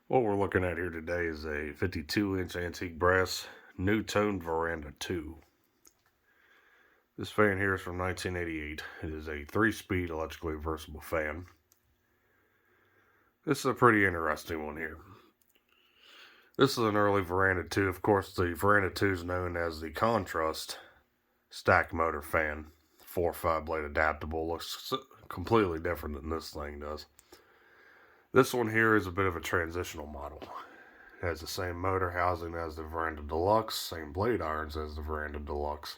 What we're looking at here today is a 52-inch antique brass NuTone Verandah II. This fan here is from 1988. It is a 3-speed electrically reversible fan. This is a pretty interesting one here. This is an early Verandah II. Of course, the Verandah II is known as the Kontrust stack motor fan. 4 or 5 blade adaptable. Looks completely different than this thing does. This one here is a bit of a transitional model. It has the same motor housing as the Verandah Deluxe, same blade irons as the Verandah Deluxe.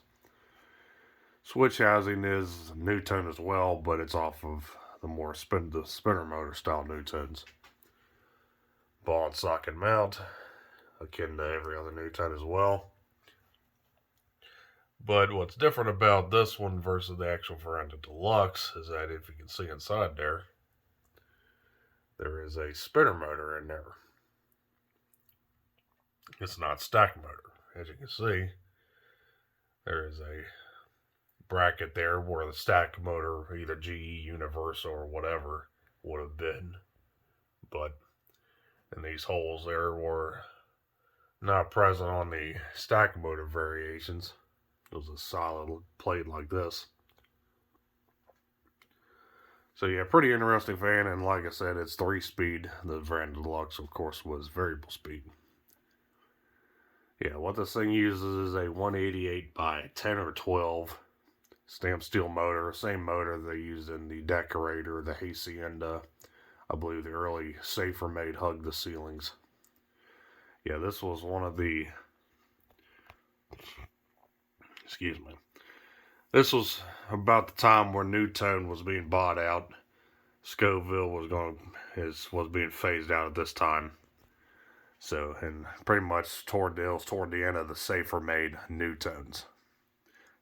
Switch housing is NuTone as well, but it's off of the spinner motor style NuTones. Ball and socket mount, akin to every other NuTone as well. But what's different about this one versus the actual Verandah Deluxe is that if you can see inside there is a spinner motor in there. It's not stack motor. As you can see, there is a bracket there where the stack motor, either GE, Universal, or whatever, would have been. But in these holes there were not present on the stack motor variations. It was a solid plate like this. So yeah, pretty interesting fan, and like I said, it's 3-speed. The Verandah Deluxe, of course, was variable speed. Yeah, what this thing uses is a 188 by 10 or 12 stamped steel motor, same motor they used in the Decorator, the Hacienda, I believe the early Safer Made Hug the Ceilings. Yeah, this was one of the, this was about the time where NuTone was being bought out. Scoville was being phased out at this time. So, and pretty much toward the end of the Safer Made NuTones.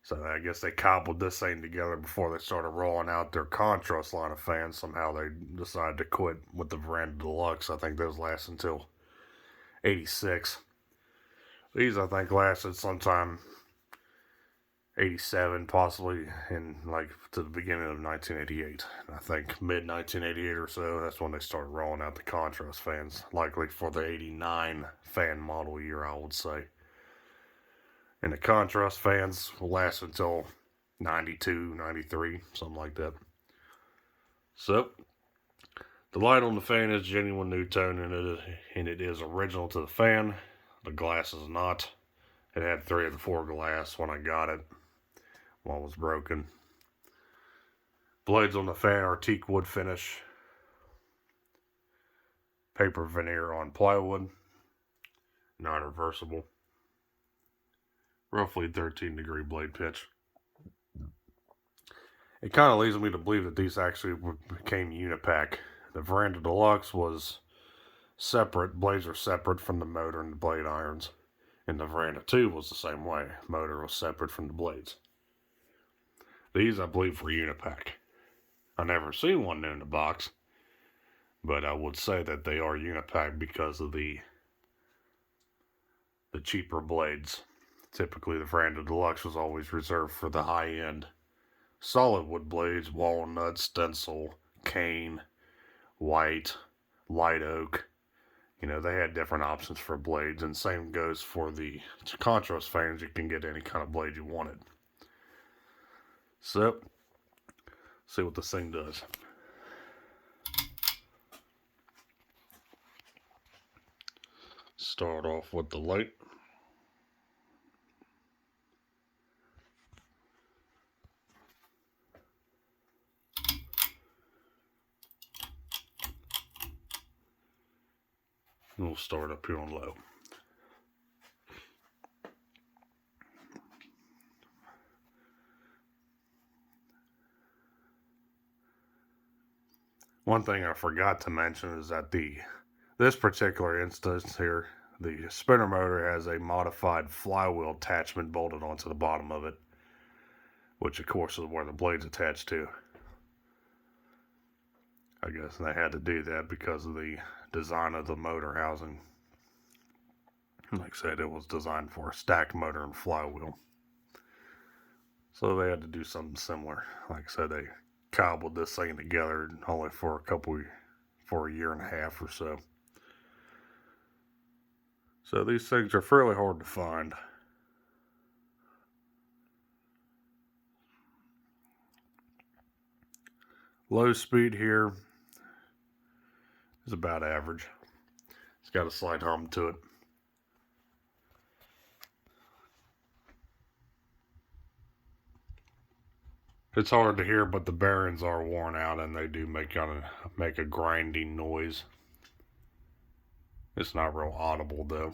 So I guess they cobbled this thing together before they started rolling out their Kontrust line of fans. Somehow they decided to quit with the Verandah Deluxe. I think those lasted until 86. These, I think, lasted sometime 87, possibly in like to the beginning of 1988. I think mid 1988 or so, that's when they started rolling out the Kontrust fans, likely for the 89 fan model year, I would say. And the Kontrust fans will last until 92, 93, something like that. So, the light on the fan is genuine NuTone, and it is original to the fan. The glass is not. It had 3 of the 4 glass when I got it. One was broken. Blades on the fan are teak wood finish. Paper veneer on plywood. Non-reversible. Roughly 13-degree blade pitch. It kind of leads me to believe that these actually became Unipack. The Verandah Deluxe was separate. Blades are separate from the motor and the blade irons. And the Verandah II was the same way. Motor was separate from the blades. These, I believe, were Unipack. I never seen one new in the box, but I would say that they are Unipack because of the cheaper blades. Typically, the Verandah Deluxe was always reserved for the high-end solid wood blades, walnut, stencil, cane, white, light oak. You know, they had different options for blades, and same goes for the Kontrust fans. You can get any kind of blade you wanted. So, see what this thing does. Start off with the light. And we'll start up here on low. One thing I forgot to mention is that this particular instance here, the spinner motor has a modified flywheel attachment bolted onto the bottom of it, which of course is where the blade's attached to. I guess they had to do that because of the design of the motor housing. Like I said, it was designed for a stack motor and flywheel. So they had to do something similar. Like I said, they cobbled this thing together only for a year and a half or so. So these things are fairly hard to find. Low speed here is about average. It's got a slight hum to it. It's hard to hear, but the bearings are worn out and they do make a grinding noise. It's not real audible though.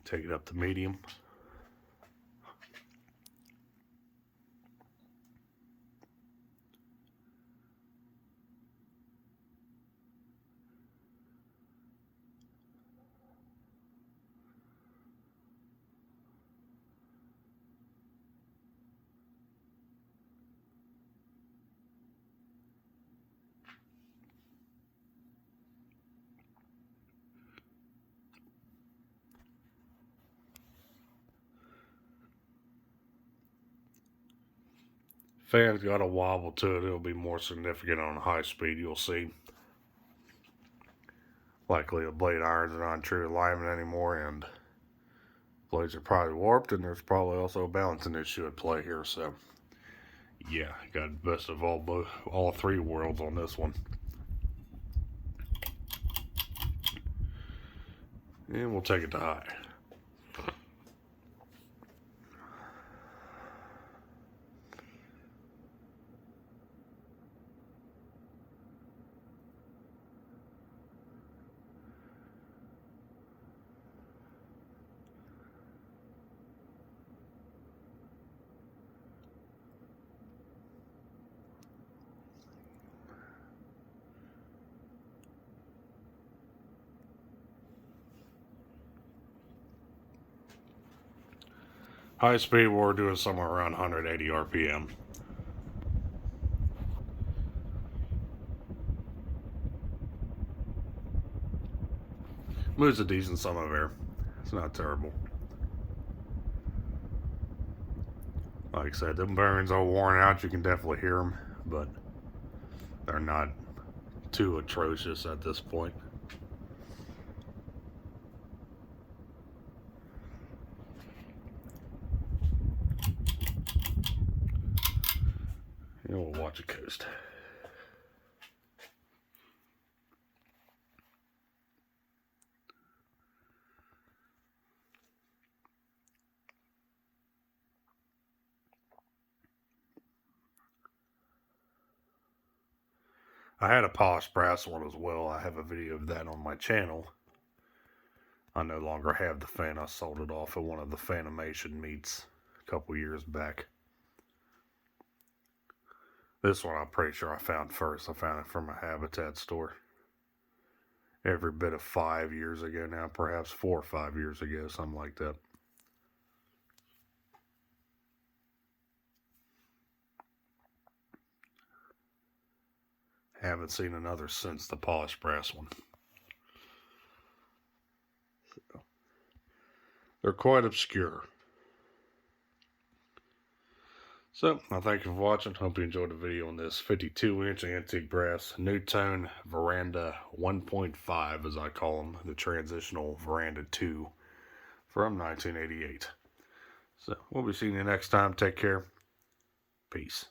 Take it up to medium. Fan's got a wobble to it. It'll be more significant on high speed, you'll see. Likely the blade irons are not in true alignment anymore, and blades are probably warped, and there's probably also a balancing issue at play here. So, yeah, got best of all three worlds on this one. And we'll take it to high. High speed, we're doing somewhere around 180 RPM. Moves a decent sum of air. It's not terrible. Like I said, the bearings are worn out. You can definitely hear them, but they're not too atrocious at this point. And we'll watch it coast. I had a polished brass one as well. I have a video of that on my channel. I no longer have the fan. I sold it off at one of the Fanimation meets a couple years back. This one I'm pretty sure I found first. I found it from a Habitat store. Every bit of 5 years ago now, perhaps 4 or 5 years ago, something like that. Haven't seen another since the polished brass one. So, they're quite obscure. So, I thank you for watching. Hope you enjoyed the video on this 52-inch antique brass NuTone Verandah 1.5, as I call them, the Transitional Verandah 2 from 1988. So, we'll be seeing you next time. Take care. Peace.